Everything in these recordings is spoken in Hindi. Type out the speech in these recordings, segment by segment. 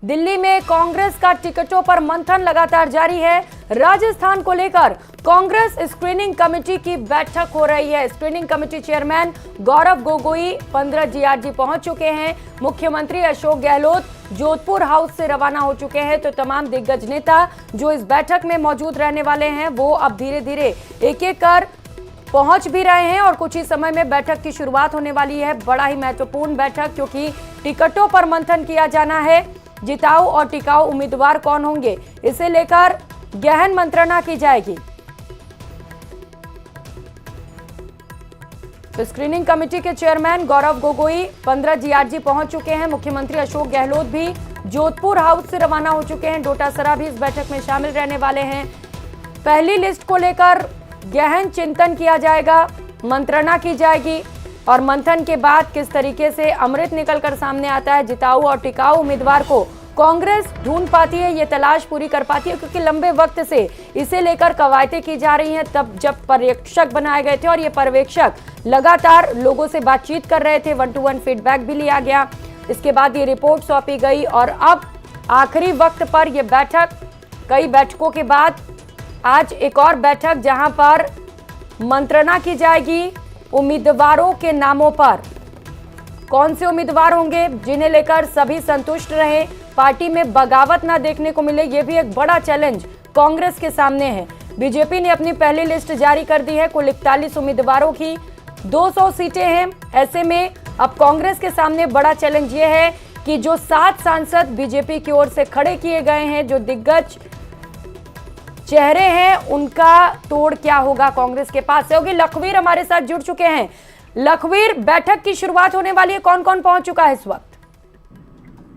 दिल्ली में कांग्रेस का टिकटों पर मंथन लगातार जारी है। राजस्थान को लेकर कांग्रेस स्क्रीनिंग कमेटी की बैठक हो रही है। Screening committee chairman Gaurav Gogoi 15 GRG पहुंच चुके हैं। मुख्यमंत्री अशोक गहलोत जोधपुर हाउस से रवाना हो चुके हैं। तो तमाम दिग्गज नेता जो इस बैठक में मौजूद रहने वाले हैं वो अब धीरे धीरे एक एक कर पहुंच भी रहे हैं और कुछ ही समय में बैठक की शुरुआत होने वाली है। बड़ा ही महत्वपूर्ण बैठक, क्योंकि टिकटों पर मंथन किया जाना है। जिताऊ और टिकाऊ उम्मीदवार कौन होंगे, इसे लेकर गहन मंत्रणा की जाएगी। तो स्क्रीनिंग कमेटी के चेयरमैन गौरव गोगोई 15 जीआरजी पहुंच चुके हैं। मुख्यमंत्री अशोक गहलोत भी जोधपुर हाउस से रवाना हो चुके हैं। डोटासरा भी इस बैठक में शामिल रहने वाले हैं। पहली लिस्ट को लेकर गहन चिंतन किया जाएगा, मंत्रणा की जाएगी और मंथन के बाद किस तरीके से अमृत निकलकर सामने आता है, जिताऊ और टिकाऊ उम्मीदवार को कांग्रेस ढूंढ पाती है, ये तलाश पूरी कर पाती है। क्योंकि लंबे वक्त से इसे लेकर कवायदें की जा रही हैं, तब जब पर्यवेक्षक बनाए गए थे और ये पर्यवेक्षक लगातार लोगों से बातचीत कर रहे थे, 1-to-1 फीडबैक भी लिया गया। इसके बाद ये रिपोर्ट सौंपी गई और अब आखिरी वक्त पर यह बैठक, कई बैठकों के बाद आज एक और बैठक जहां पर मंत्रणा की जाएगी उम्मीदवारों के नामों पर। कौन से उम्मीदवार होंगे जिन्हें लेकर सभी संतुष्ट रहे, पार्टी में बगावत ना देखने को मिले, यह भी एक बड़ा चैलेंज कांग्रेस के सामने है। बीजेपी ने अपनी पहली लिस्ट जारी कर दी है। कुल 41 उम्मीदवारों की 200 सीटें हैं। ऐसे में अब कांग्रेस के सामने बड़ा चैलेंज यह है कि जो 7 सांसद बीजेपी की ओर से खड़े किए गए हैं, जो दिग्गज चेहरे हैं, उनका तोड़ क्या होगा कांग्रेस के पास। सहयोगी लखवीर हमारे साथ जुड़ चुके हैं। लखवीर, बैठक की शुरुआत होने वाली है, कौन कौन पहुंच चुका है इस वक्त?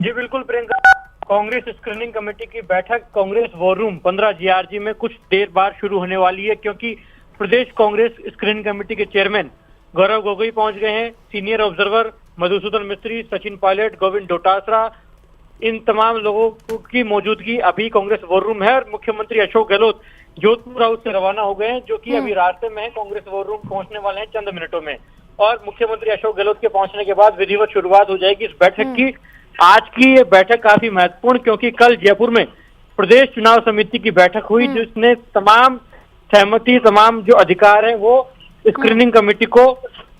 जी बिल्कुल प्रियंका, कांग्रेस स्क्रीनिंग कमेटी की बैठक कांग्रेस वॉर रूम 15 जीआरजी में कुछ देर बाद शुरू होने वाली है, क्योंकि प्रदेश कांग्रेस स्क्रीनिंग कमेटी के चेयरमैन गौरव गोगोई पहुंच गए हैं। सीनियर ऑब्जर्वर मधुसूदन मिस्त्री, सचिन पायलट, गोविंद डोटासरा, इन तमाम लोगों की मौजूदगी अभी कांग्रेस वॉर रूम है। और मुख्यमंत्री अशोक गहलोत जोधपुर हाउस से रवाना हो गए हैं, जो कि अभी रास्ते में है। कांग्रेस वॉर रूम पहुंचने वाले हैं चंद मिनटों में और मुख्यमंत्री अशोक गहलोत के पहुंचने के बाद विधिवत शुरुआत हो जाएगी इस बैठक की। आज की ये बैठक काफी महत्वपूर्ण, क्योंकि कल जयपुर में प्रदेश चुनाव समिति की बैठक हुई, जिसने तमाम सहमति, तमाम जो अधिकार है वो स्क्रीनिंग कमेटी को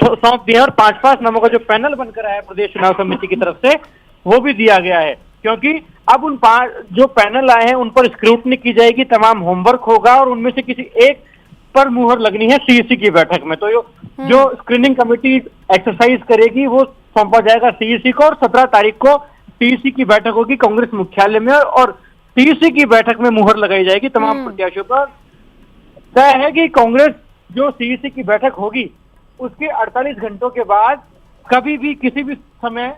सौंप दिया और 5-5 नामों का जो पैनल बनकर आया प्रदेश चुनाव समिति की तरफ से, वो भी दिया गया है। क्योंकि अब उन 5 जो पैनल आए हैं उन पर स्क्रूटनी की जाएगी, तमाम होमवर्क होगा और उनमें से किसी एक पर मुहर लगनी है सीईसी की बैठक में। तो जो स्क्रीनिंग कमेटी एक्सरसाइज करेगी वो सौंपा जाएगा सीईसी को और 17 तारीख को सीईसी की बैठक होगी कांग्रेस मुख्यालय में और सीईसी की बैठक में मुहर लगाई जाएगी तमाम प्रत्याशियों पर। तय है कि कांग्रेस जो सीईसी की बैठक होगी उसके 48 घंटों के बाद कभी भी किसी भी समय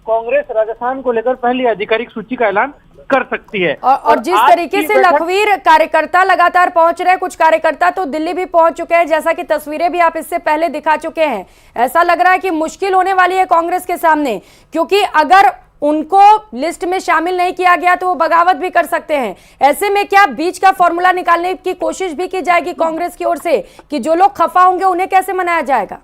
कांग्रेस राजस्थान को लेकर पहली आधिकारिक सूची का ऐलान कर सकती है। और जिस तरीके से लखवीर कार्यकर्ता लगातार पहुंच रहे हैं, कुछ कार्यकर्ता तो दिल्ली भी पहुंच चुके हैं, जैसा कि तस्वीरें भी आप इससे पहले दिखा चुके हैं। ऐसा लग रहा है कि मुश्किल होने वाली है कांग्रेस के सामने, क्योंकि अगर उनको लिस्ट में शामिल नहीं किया गया तो वो बगावत भी कर सकते हैं। ऐसे में क्या बीच का फॉर्मूला निकालने की कोशिश भी की जाएगी कांग्रेस की ओर से कि जो लोग खफा होंगे उन्हें कैसे मनाया जाएगा?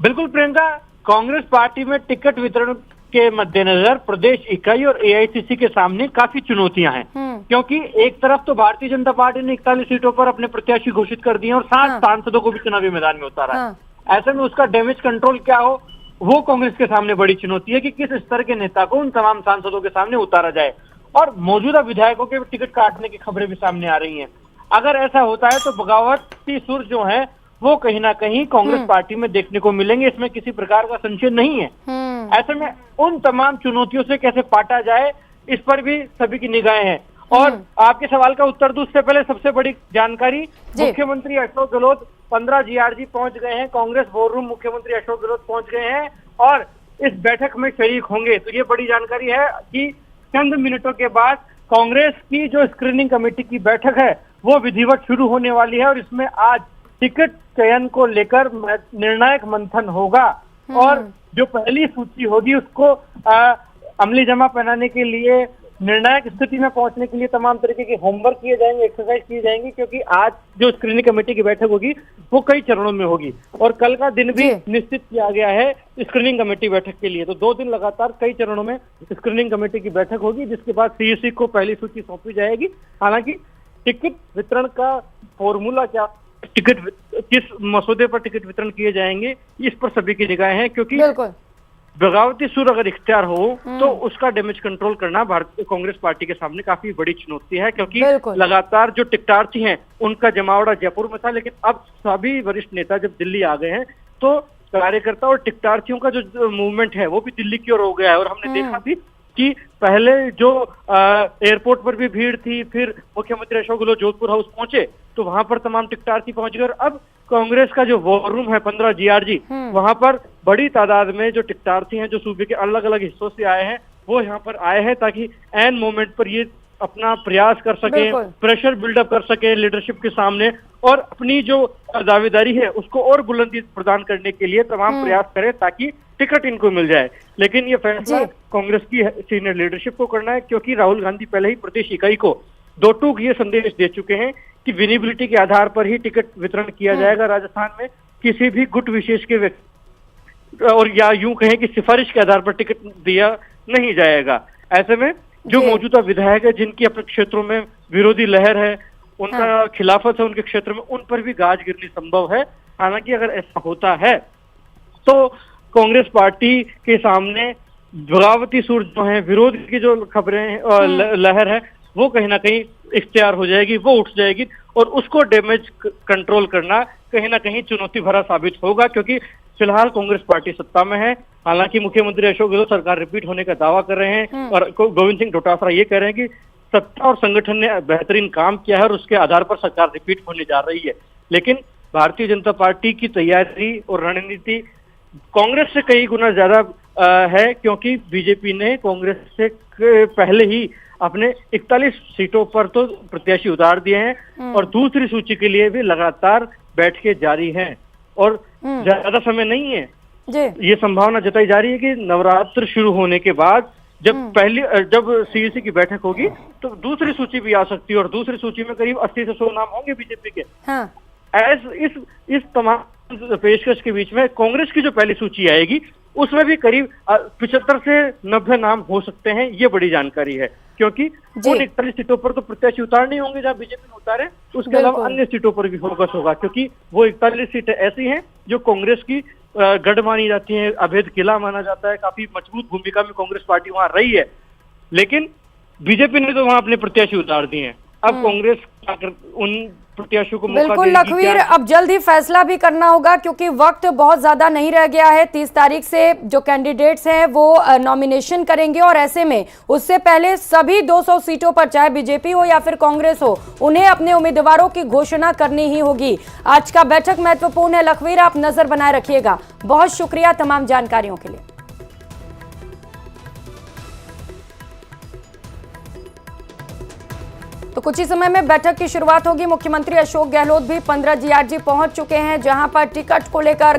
बिल्कुल प्रियंका, कांग्रेस पार्टी में टिकट वितरण के मद्देनजर प्रदेश इकाई और एआईसीसी के सामने काफी चुनौतियां हैं। क्योंकि एक तरफ तो भारतीय जनता पार्टी ने 41 सीटों पर अपने प्रत्याशी घोषित कर दिए और 7 सांसदों को भी चुनावी मैदान में उतारा है। ऐसे में उसका डैमेज कंट्रोल क्या हो, वो कांग्रेस के सामने बड़ी चुनौती है कि किस स्तर के नेता को उन तमाम सांसदों के सामने उतारा जाए। और मौजूदा विधायकों के टिकट काटने की खबरें भी सामने आ रही हैं। अगर ऐसा होता है तो बगावती सुर जो है वो कहीं ना कहीं कांग्रेस पार्टी में देखने को मिलेंगे, इसमें किसी प्रकार का संशय नहीं है। ऐसे में उन तमाम चुनौतियों से कैसे पाटा जाए, इस पर भी सभी की निगाहें हैं। और आपके सवाल का उत्तर दूं उससे पहले सबसे बड़ी जानकारी, मुख्यमंत्री अशोक गहलोत 15 जीआरजी पहुंच गए हैं। कांग्रेस वॉर रूम मुख्यमंत्री अशोक गहलोत पहुंच गए हैं और इस बैठक में शरीक होंगे। तो ये बड़ी जानकारी है कि चंद मिनटों के बाद कांग्रेस की जो स्क्रीनिंग कमेटी की बैठक है वो विधिवत शुरू होने वाली है और इसमें आज टिकट चयन को लेकर निर्णायक मंथन होगा और जो पहली सूची होगी उसको अमली जमा पहनाने के लिए निर्णायक स्थिति में पहुंचने के लिए तमाम तरीके के होमवर्क किए जाएंगे, एक्सरसाइज की जाएंगी, क्योंकि आज जो स्क्रीनिंग कमेटी की बैठक होगी वो कई चरणों में होगी और कल का दिन भी निश्चित किया गया है स्क्रीनिंग कमेटी बैठक के लिए। तो 2 दिन लगातार कई चरणों में स्क्रीनिंग कमेटी की बैठक होगी, जिसके बाद सीईसी को पहली सूची सौंपी जाएगी। हालांकि टिकट वितरण का फॉर्मूला क्या, टिकट किस मसौदे पर टिकट वितरण किए जाएंगे, इस पर सभी की निगाहें हैं, क्योंकि बगावती सुर अगर इख्तियार हो तो उसका डैमेज कंट्रोल करना भारतीय कांग्रेस पार्टी के सामने काफी बड़ी चुनौती है, क्योंकि लगातार जो टिकटार्थी हैं उनका जमावड़ा जयपुर में था, लेकिन अब सभी वरिष्ठ नेता जब दिल्ली आ गए हैं तो कार्यकर्ता और टिकटार्थियों का जो मूवमेंट है वो भी दिल्ली की ओर हो गया है। और हमने देखा भी कि पहले जो एयरपोर्ट पर भी भीड़ थी, फिर मुख्यमंत्री अशोक गहलोत जोधपुर हाउस पहुंचे तो वहां पर तमाम टिकटार्थी पहुंच गए और अब कांग्रेस का जो वॉर रूम है 15 GRG, वहां पर बड़ी तादाद में जो टिकटार्थी हैं जो सूबे के अलग अलग हिस्सों से आए हैं वो यहाँ पर आए हैं ताकि एन मोमेंट पर ये अपना प्रयास कर सके, प्रेशर बिल्डअप कर सके लीडरशिप के सामने और अपनी जो दावेदारी है उसको और बुलंदी प्रदान करने के लिए तमाम प्रयास करें ताकि टिकट इनको मिल जाए। लेकिन ये फैसला कांग्रेस की सीनियर लीडरशिप को करना है, क्योंकि राहुल गांधी पहले ही प्रदेश इकाई को दो टूक ये संदेश दे चुके हैं कि विनिबिलिटी के आधार पर ही टिकट वितरण किया जाएगा राजस्थान में, किसी भी गुट विशेष के व्यक्ति और या यूं कहें कि सिफारिश के आधार पर टिकट दिया नहीं जाएगा। ऐसे में जो मौजूदा विधायक है जिनकी अपने क्षेत्रों में विरोधी लहर है, उनका खिलाफत है उनके क्षेत्र में, उन पर भी गाज गिरनी संभव है। हालांकि अगर ऐसा होता है तो कांग्रेस पार्टी के सामने बगावती सुर जो है, विरोध की जो खबरें लहर है वो कहीं ना कहीं इख्तियार हो जाएगी, वो उठ जाएगी और उसको डैमेज कंट्रोल करना कहीं ना कहीं चुनौती भरा साबित होगा, क्योंकि फिलहाल कांग्रेस पार्टी सत्ता में है। हालांकि मुख्यमंत्री अशोक गहलोत सरकार रिपीट होने का दावा कर रहे हैं और गोविंद सिंह डोटासरा ये कह रहे हैं कि सत्ता और संगठन ने बेहतरीन काम किया है और उसके आधार पर सरकार रिपीट होने जा रही है। लेकिन भारतीय जनता पार्टी की तैयारी और रणनीति कांग्रेस से कई गुना ज्यादा है, क्योंकि बीजेपी ने कांग्रेस से पहले ही अपने 41 सीटों पर तो प्रत्याशी उतार दिए हैं और दूसरी सूची के लिए भी लगातार बैठकें जारी हैं और ज्यादा समय नहीं है। ये संभावना जताई जा रही है कि नवरात्र शुरू होने के बाद जब सीईसी की बैठक होगी तो दूसरी सूची भी आ सकती है और दूसरी सूची में करीब 80 से 100 नाम होंगे बीजेपी के। इस तमाम पेशकश के बीच में कांग्रेस की जो पहली सूची आएगी उसमें भी करीब 75 से 90 नाम हो सकते हैं। ये बड़ी जानकारी है, क्योंकि उन 41 सीटों पर तो प्रत्याशी उतारने होंगे जहां बीजेपी ने उतारे, उसके अलावा अन्य सीटों पर भी फोकस होगा, क्योंकि वो 41 सीटें ऐसी हैं जो कांग्रेस की गढ़ मानी जाती है, अभेद किला माना जाता है, काफी मजबूत भूमिका में कांग्रेस पार्टी वहां रही है। लेकिन बीजेपी ने तो वहां अपने प्रत्याशी उतार दिए हैं। अब कांग्रेस उन प्रत्याशियों को मौका देगी। बिल्कुल लखवीर, अब जल्द ही फैसला भी करना होगा क्योंकि वक्त बहुत ज्यादा नहीं रह गया है। 30 तारीख से जो कैंडिडेट्स हैं वो नॉमिनेशन करेंगे और ऐसे में उससे पहले सभी 200 सीटों पर, चाहे बीजेपी हो या फिर कांग्रेस हो, उन्हें अपने उम्मीदवारों की घोषणा करनी ही होगी। आज का बैठक महत्वपूर्ण है लखवीर, आप नजर बनाए रखिएगा। बहुत शुक्रिया तमाम जानकारियों के लिए। तो कुछ ही समय में बैठक की शुरुआत होगी। मुख्यमंत्री अशोक गहलोत भी 15 GRG पहुंच चुके हैं, जहां पर टिकट को लेकर